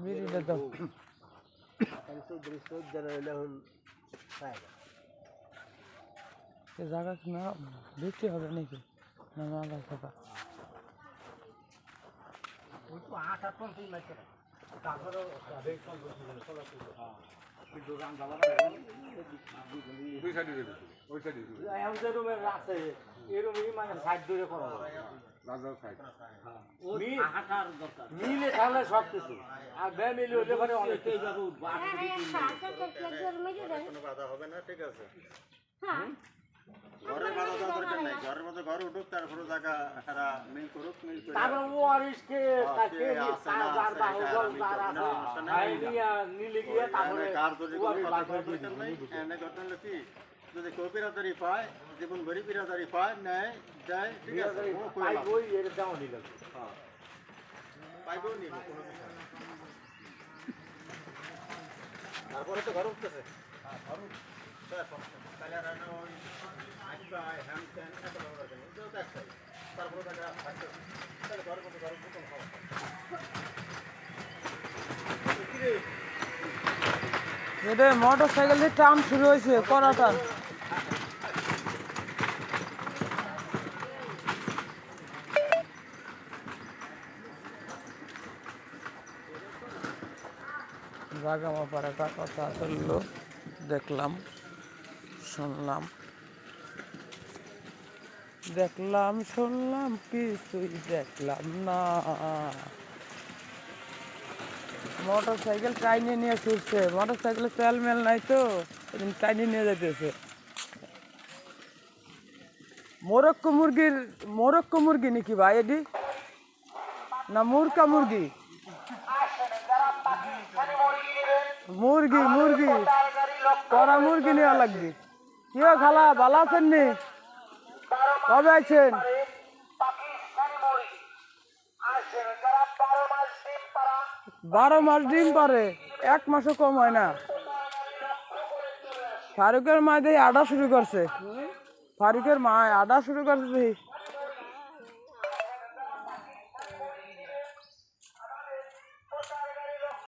বিড়িটা দাও। জায়গা না বিক্রি হবে নাকি না মালা থাকা মিলে তাহলে সব কিছু আর বে মিলে হলে পরে অনেকটাই যাবো বাধা হবে না, ঠিক আছে? ঘরের বাধা দেওয়ার দরকার নাই, ঘরের মধ্যে ঘর উঠুক, তারপরে জায়গা এরা মিল করুক, মিল করে তারপর ওয়ারিশকে তাকে তার বাহুবল তার নিলে গিয়ে তারপরে কার যদি কোনো কথা কওয়ার দরকার নাই। এনে ঘটনা হলো কি, যদি কেউ বিরাদারি পায়, জীবন ভরি বিরাদারি পায়, নেয় দেয়, ঠিক আছে? পাইবই এর দাও নিল হ্যাঁ, পাইবেও নিব, কোনো বিষয় না। তারপরে তো ঘর উঠতেছে, ঘর উঠছে তাহলে আর ওই আসবা হ্যান ত্যান এত বড় দরকার নেই, তো একটাই। তারপরে তাকে থাকতে তাহলে ঘরের মধ্যে ঘর উঠতে হবে। এটা মোটর সাইকেল দিয়ে টান শুরু হয়েছে কড়া টান জাগামা পাড়া কথা চললো দেখলাম শুনলাম শুনলাম কিছুই দেখলাম না মোটর সাইকেল টাইনে নিয়ে ছুটছে মোটর সাইকেলে তেল মেল নাই তো টাইনে নিয়ে যেতেছে মোরক্কো মুরগি নাকি ভাই এটি না মুরকা মুরগি মুরগি কড়া মুরগি নেওয়া লাগবে কি খালা ভালো আছেন নি কবে আছেন 12 মাস ডিম পারে 1 মাসও কম হয় না ফারুকের মা দিয়ে আডা শুরু করছে ফারুকের মা আডা শুরু করছে